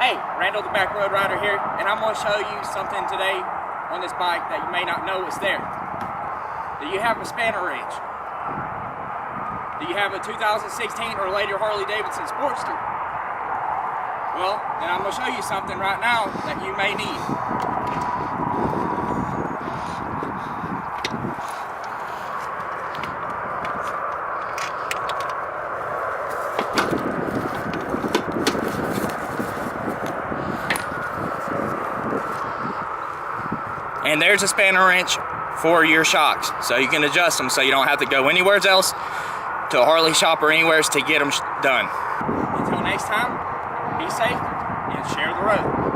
Hey, Randall the Back Road Rider here, and I'm going to show you something today on this bike that you may not know is there. Do you have a spanner wrench? Do you have a 2016 or later Harley Davidson Sportster? Well, then I'm going to show you something right now that you may need. And there's a spanner wrench for your shocks, so you can adjust them so you don't have to go anywhere else to a Harley shop or anywhere to get them done. Until next time, be safe and share the road.